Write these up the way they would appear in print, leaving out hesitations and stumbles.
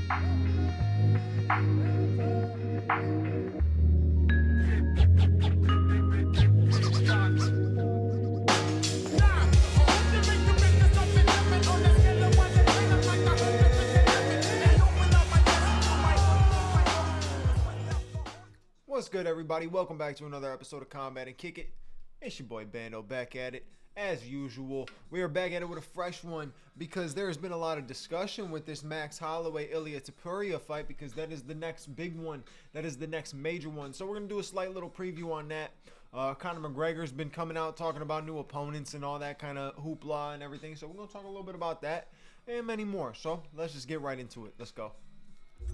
What's good, everybody? Welcome back to another episode of Combat and Kick It. It's your boy Bando back at it. As usual, we are back at it with a fresh one because there has been a lot of discussion with this Max Holloway Ilia Topuria fight, because that is the next big one. That is the next major one. So we're going to do a slight little preview on that. Conor McGregor's been coming out talking about new opponents and all that kind of hoopla and everything. So we're going to talk a little bit about that and many more. So let's just get right into it. Let's go.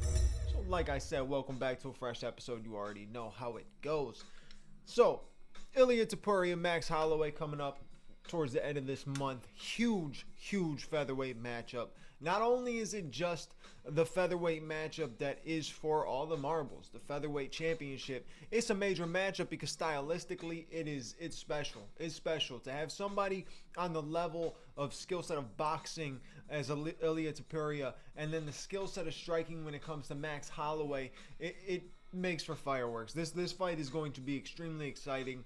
So like I said, welcome back to a fresh episode. You already know how it goes. So Ilia Topuria Max Holloway coming up towards the end of this month. Huge featherweight matchup. Not only is it just the featherweight matchup that is for all the marbles, the Featherweight Championship, it's a major matchup because stylistically it's special. It's special to have somebody on the level of skill set of boxing as Ilia Topuria, and then the skill set of striking when it comes to Max Holloway. It makes for fireworks. This fight is going to be extremely exciting,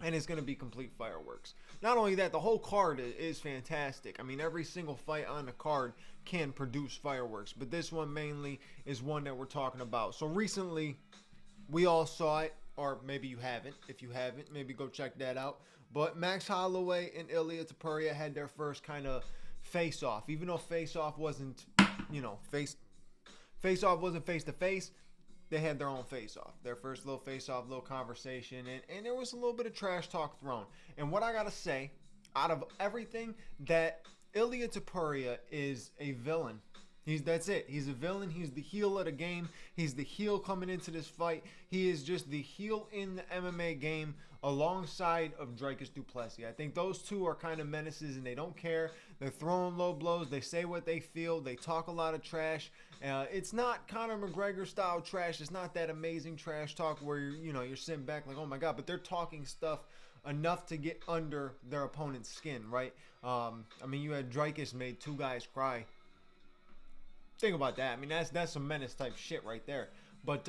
and it's going to be complete fireworks. Not only that, the whole card is fantastic. I mean, every single fight on the card can produce fireworks, but this one mainly is one that we're talking about. So recently, we all saw it, or maybe you haven't. If you haven't, maybe go check that out. But Max Holloway and Ilia Topuria had their first kind of face-off. Even though face-off wasn't, face-off wasn't face-to-face, they had their own face-off, their first little face-off, little conversation, and there was a little bit of trash talk thrown. And what I gotta say, out of everything, that Ilia Topuria is a villain. That's it. He's a villain. He's the heel of the game. He's the heel coming into this fight. He is just the heel in the MMA game alongside of Dricus du Plessis. I think those two are kind of menaces, and they don't care. They're throwing low blows. They say what they feel. They talk a lot of trash. It's not Conor McGregor style trash. It's not that amazing trash talk where you're sitting back like, oh my god, but they're talking stuff enough to get under their opponent's skin, right? I mean, you had Dricus made two guys cry. Think about that. I mean, that's some menace type shit right there. But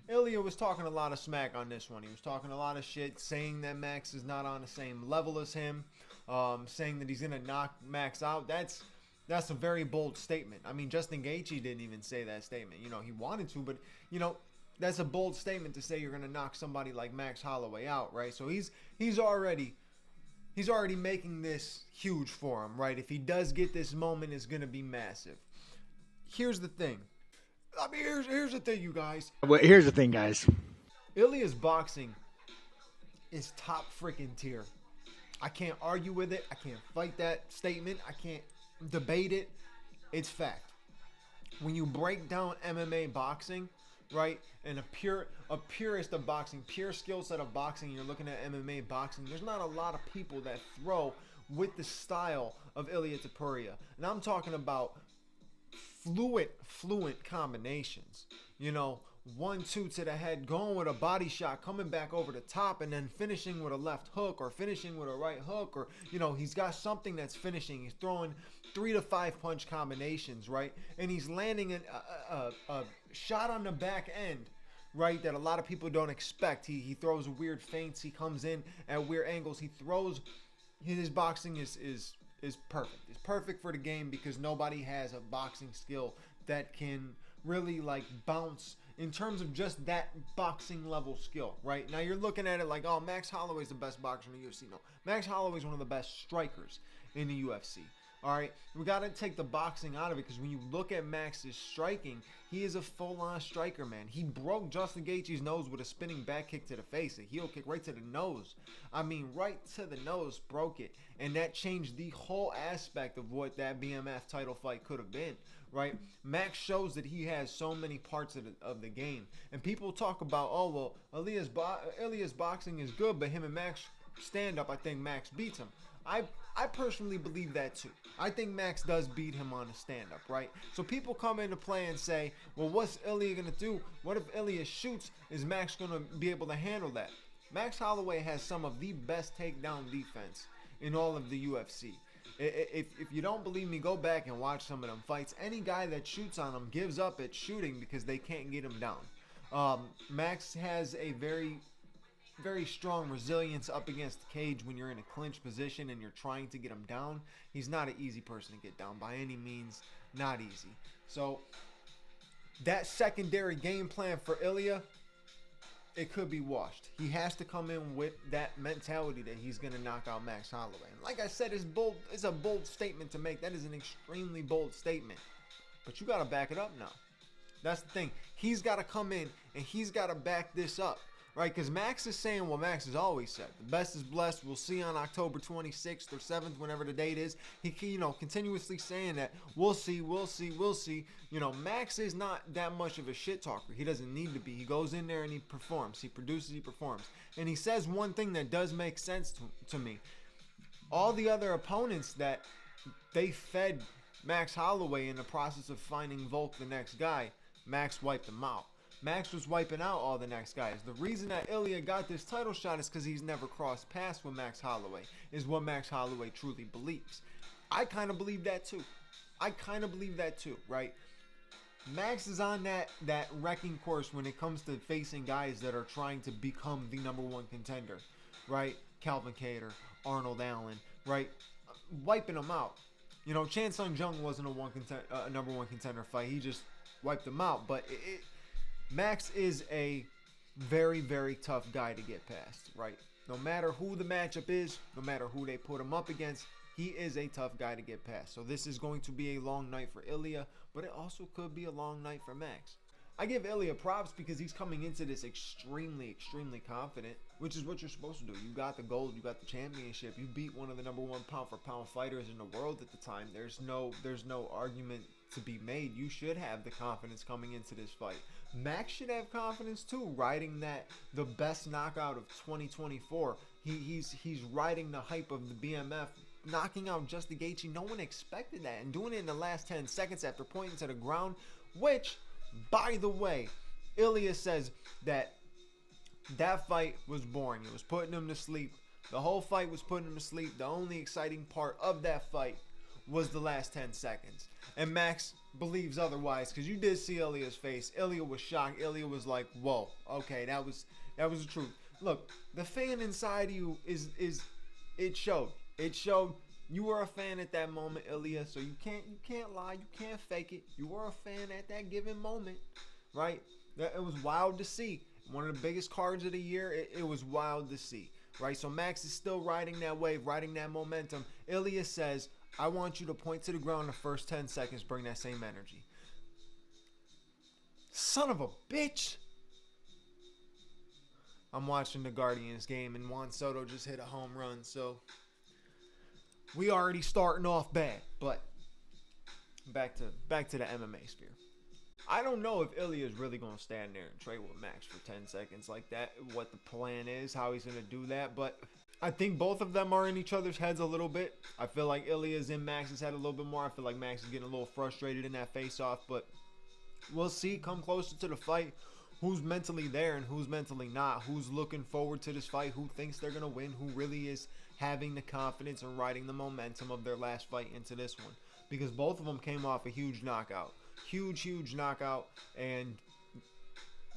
Ilia was talking a lot of smack on this one. He was talking a lot of shit, saying that Max is not on the same level as him, saying that he's gonna knock Max out. That's a very bold statement. I mean, Justin Gaethje didn't even say that statement. He wanted to, but that's a bold statement to say you're gonna knock somebody like Max Holloway out, right? So he's already making this huge for him, right? If he does get this moment, it's gonna be massive. Here's the thing. I mean, here's the thing, you guys. Well, here's the thing, guys. Ilia's boxing is top freaking tier. I can't argue with it. I can't fight that statement. I can't debate it. It's fact. When you break down MMA boxing, right, and a purist of boxing, pure skill set of boxing, you're looking at MMA boxing, there's not a lot of people that throw with the style of Ilia Topuria. And I'm talking about fluent combinations. 1-2 to the head, going with a body shot, coming back over the top, and then finishing with a left hook or finishing with a right hook, or he's got something that's finishing. He's throwing 3 to 5 punch combinations, right? And he's landing a shot on the back end, right, that a lot of people don't expect. He throws weird feints. He comes in at weird angles. He throws. His boxing is perfect. It's perfect for the game because nobody has a boxing skill that can really bounce in terms of just that boxing level skill, right? Now you're looking at it like, oh, Max Holloway's the best boxer in the UFC. No, Max Holloway's one of the best strikers in the UFC. All right, we got to take the boxing out of it because when you look at Max's striking, he is a full-on striker, man. He broke Justin Gaethje's nose with a spinning back kick to the face, a heel kick right to the nose. I mean, right to the nose, broke it. And that changed the whole aspect of what that BMF title fight could have been, right? Max shows that he has so many parts of the game. And people talk about, oh, well, Ilia's boxing is good, but him and Max stand-up, I think Max beats him. I personally believe that too. I think Max does beat him on a stand-up, right? So people come into play and say, well, what's Ilia going to do? What if Ilia shoots? Is Max going to be able to handle that? Max Holloway has some of the best takedown defense in all of the UFC. If you don't believe me, go back and watch some of them fights. Any guy that shoots on him gives up at shooting because they can't get him down. Max has a very strong resilience up against the cage when you're in a clinch position and you're trying to get him down. He's not an easy person to get down by any means. Not easy. So that secondary game plan for Ilia, it could be washed. He has to come in with that mentality that he's going to knock out Max Holloway. And like I said, it's a bold statement to make. That is an extremely bold statement. But you got to back it up now. That's the thing. He's got to come in and he's got to back this up. Right, because Max is saying what Max has always said. The best is blessed. We'll see on October 26th or 7th, whenever the date is. He, continuously saying that we'll see. Max is not that much of a shit talker. He doesn't need to be. He goes in there and he performs. He produces, he performs. And he says one thing that does make sense to me. All the other opponents that they fed Max Holloway in the process of finding Volk the next guy, Max wiped them out. Max was wiping out all the next guys. The reason that Ilia got this title shot is because he's never crossed paths with Max Holloway, is what Max Holloway truly believes. I kind of believe that too. Right? Max is on that wrecking course when it comes to facing guys that are trying to become the #1 contender, right? Calvin Kattar, Arnold Allen, right? Wiping them out. Chan Sung Jung wasn't a #1 contender fight. He just wiped them out. But Max is a very, very tough guy to get past, right? No matter who the matchup is, no matter who they put him up against, he is a tough guy to get past. So this is going to be a long night for Ilia, but it also could be a long night for Max. I give Ilia props because he's coming into this extremely, extremely confident, which is what you're supposed to do. You got the gold, you got the championship, you beat one of the #1 pound-for-pound fighters in the world at the time. There's no argument to be made. You should have the confidence coming into this fight. Max should have confidence too, riding the best knockout of 2024. He's riding the hype of the BMF, knocking out Justin Gaethje. No one expected that, and doing it in the last 10 seconds after pointing to the ground, which, by the way, Ilia says that fight was boring. It was putting him to sleep. The whole fight was putting him to sleep. The only exciting part of that fight was the last 10 seconds. And Max believes otherwise, because you did see Ilia's face. Ilia was shocked. Ilia was like, whoa, okay, that was the truth. Look, the fan inside you it showed. It showed. You were a fan at that moment, Ilia, so you can't lie, you can't fake it. You were a fan at that given moment, right? It was wild to see. One of the biggest cards of the year, it was wild to see, right? So Max is still riding that wave, riding that momentum. Ilia says, I want you to point to the ground the first 10 seconds, bring that same energy. Son of a bitch. I'm watching the Guardians game and Juan Soto just hit a home run, so we already starting off bad. But back to the MMA sphere. I don't know if Ilia is really going to stand there and trade with Max for 10 seconds like that, what the plan is, how he's going to do that, but I think both of them are in each other's heads a little bit. I feel like Ilia's in Max's head a little bit more. I feel like Max is getting a little frustrated in that face-off, but we'll see come closer to the fight who's mentally there and who's mentally not, who's looking forward to this fight, who thinks they're going to win, who really is having the confidence and riding the momentum of their last fight into this one, because both of them came off a huge knockout. Huge knockout, and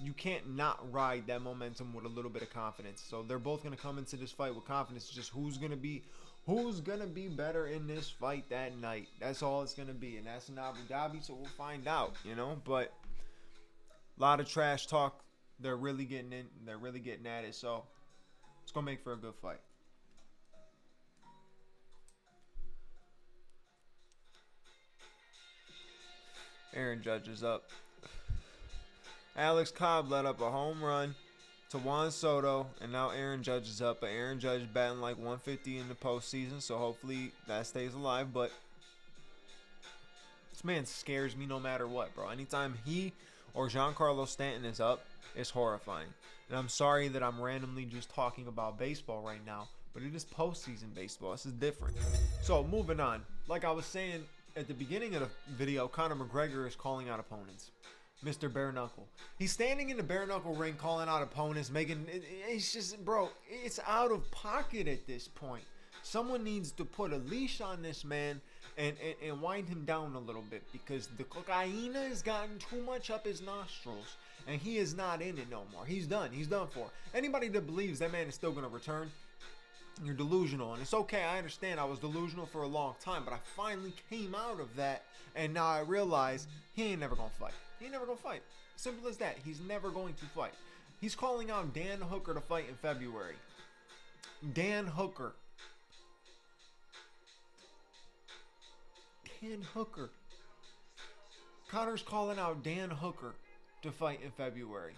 you can't not ride that momentum with a little bit of confidence. So they're both going to come into this fight with confidence. It's just who's going to be better in this fight that night. That's all it's going to be, and that's in Abu Dhabi, so we'll find out, but a lot of trash talk. They're really getting at it, so it's going to make for a good fight. Aaron Judge is up. Alex Cobb let up a home run to Juan Soto, and now Aaron Judge is up. But Aaron Judge batting like 150 in the postseason, so hopefully that stays alive. But this man scares me no matter what, bro. Anytime he or Giancarlo Stanton is up, it's horrifying. And I'm sorry that I'm randomly just talking about baseball right now, but it is postseason baseball. This is different. So moving on. Like I was saying at the beginning of the video, Conor McGregor is calling out opponents. Mr. Bare Knuckle. He's standing in the bare knuckle ring calling out opponents, it's just, bro, it's out of pocket at this point. Someone needs to put a leash on this man and wind him down a little bit, because the cocaine has gotten too much up his nostrils, and he is not in it no more. He's done. He's done for. Anybody that believes that man is still going to return, you're delusional. And it's okay. I understand I was delusional for a long time, but I finally came out of that, and now I realize he ain't never going to fight. He ain't never going to fight. Simple as that. He's never going to fight. He's calling out Dan Hooker to fight in February. Dan Hooker. Dan Hooker. Conor's calling out Dan Hooker to fight in February.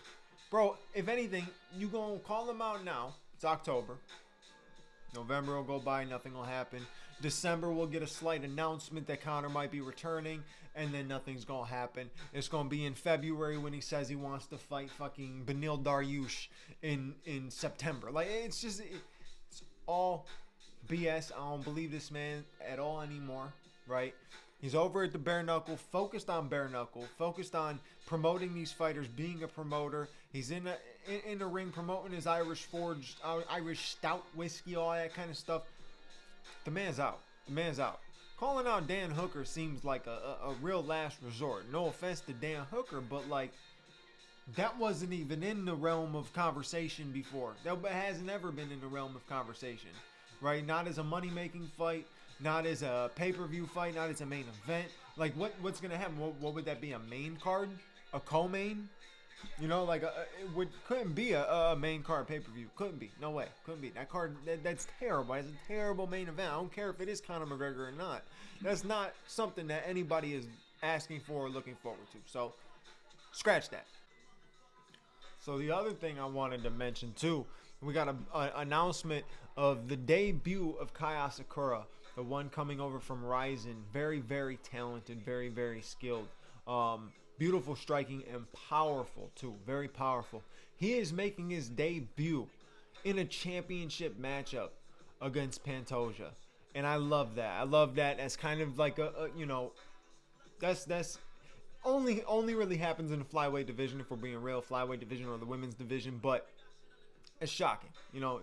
Bro, if anything, you gonna call him out now. It's October. November will go by, nothing will happen. December we'll get a slight announcement that Conor might be returning, and then nothing's gonna happen. It's gonna be in February when he says he wants to fight fucking Beneil Dariush in September. Like, it's just, it's all BS. I don't believe this man at all anymore, right? He's over at the bare knuckle, focused on bare knuckle, focused on promoting these fighters, being a promoter. He's in the ring promoting his Irish stout whiskey, all that kind of stuff. The man's out. The man's out. Calling out Dan Hooker seems like a real last resort. No offense to Dan Hooker, but like, that wasn't even in the realm of conversation before. That hasn't ever been in the realm of conversation, right? Not as a money-making fight. Not as a pay-per-view fight, not as a main event. Like, what's going to happen? What would that be, a main card? A co-main? You know, like, couldn't be a main card pay-per-view. Couldn't be. No way. Couldn't be. That card, that's terrible. It's a terrible main event. I don't care if it is Conor McGregor or not. That's not something that anybody is asking for or looking forward to. So, scratch that. So, the other thing I wanted to mention, too, we got an announcement of the debut of Kai Asakura. The one coming over from Ryzen. Very, very talented. Very, very skilled. Beautiful striking and powerful, too. Very powerful. He is making his debut in a championship matchup against Pantoja. And I love that. I love that as kind of like you know, that's only really happens in the flyweight division, if we're being real. Flyweight division or the women's division. But it's shocking. You know,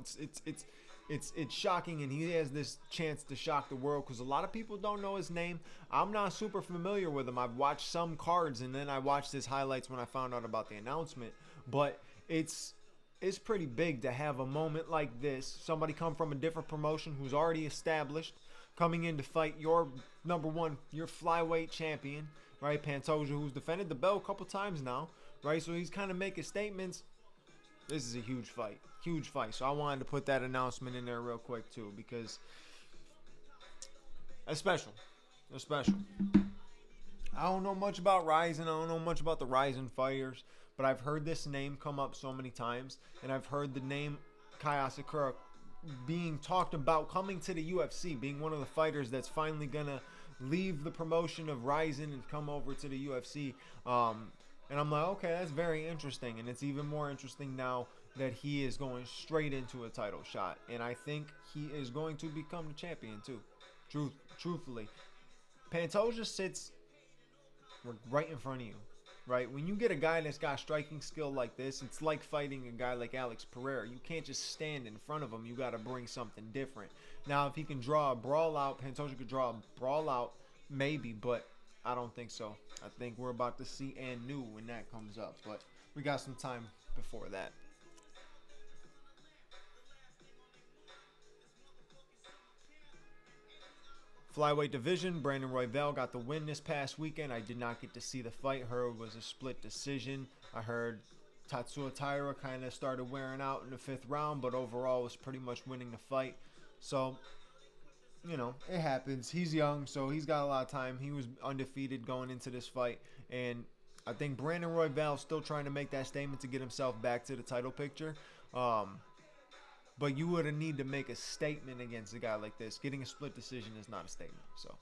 it's shocking, and he has this chance to shock the world because a lot of people don't know his name. I'm not super familiar with him. I've watched some cards, and then I watched his highlights when I found out about the announcement. But it's pretty big to have a moment like this. Somebody come from a different promotion who's already established, coming in to fight your number one, your flyweight champion, right? Pantoja, who's defended the belt a couple times now, right? So he's kind of making statements. This is a huge fight. Huge fight. So I wanted to put that announcement in there real quick too, because that's special. That's special. I don't know much about Ryzen. I don't know much about the Ryzen fighters, but I've heard this name come up so many times, and I've heard the name Kai Asakura being talked about coming to the UFC, being one of the fighters that's finally gonna leave the promotion of Ryzen and come over to the UFC. And I'm like, okay, that's very interesting. And it's even more interesting now that he is going straight into a title shot. And I think he is going to become the champion too. Truthfully. Pantoja sits right in front of you, right? When you get a guy that's got striking skill like this, it's like fighting a guy like Alex Pereira. You can't just stand in front of him. You got to bring something different. Now, if he can draw a brawl out, Pantoja could draw a brawl out, maybe, but I don't think so. I think we're about to see and new when that comes up, but we got some time before that. Flyweight division, Brandon Royval got the win this past weekend. I did not get to see the fight. Heard it was a split decision. I heard Tatsuya Taira kind of started wearing out in the 5th round, but overall was pretty much winning the fight. So, you know, it happens. He's young, so he's got a lot of time. He was undefeated going into this fight, and I think Brandon Royval is still trying to make that statement to get himself back to the title picture. But you would need to make a statement against a guy like this. Getting a split decision is not a statement. So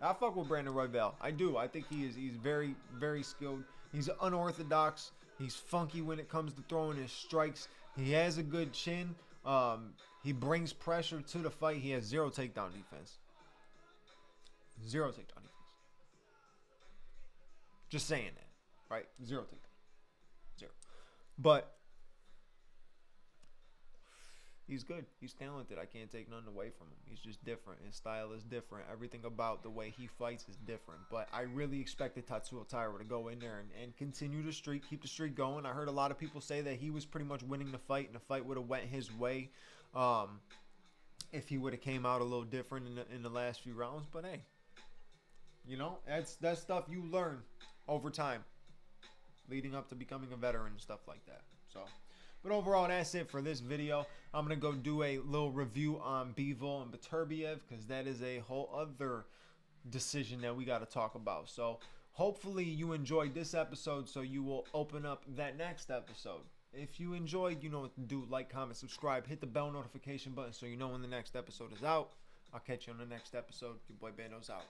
I fuck with Brandon Royval. I do. I think he's very, very skilled. He's unorthodox. He's funky when it comes to throwing his strikes. He has a good chin. He brings pressure to the fight. He has 0 takedown defense. 0 takedown defense. Just saying that, right? 0 takedown. 0. But he's good. He's talented. I can't take nothing away from him. He's just different. His style is different. Everything about the way he fights is different. But I really expected Tatsuo Taira to go in there and continue the streak, keep the streak going. I heard a lot of people say that he was pretty much winning the fight, and the fight would have went his way if he would have came out a little different in the last few rounds. But hey, you know, that's stuff you learn over time, leading up to becoming a veteran and stuff like that. So, but overall, that's it for this video. I'm going to go do a little review on Bivol and Beterbiev, because that is a whole other decision that we got to talk about. So hopefully you enjoyed this episode, so you will open up that next episode. If you enjoyed, you know what to do. Like, comment, subscribe, hit the bell notification button so you know when the next episode is out. I'll catch you on the next episode. Your boy Bando's out.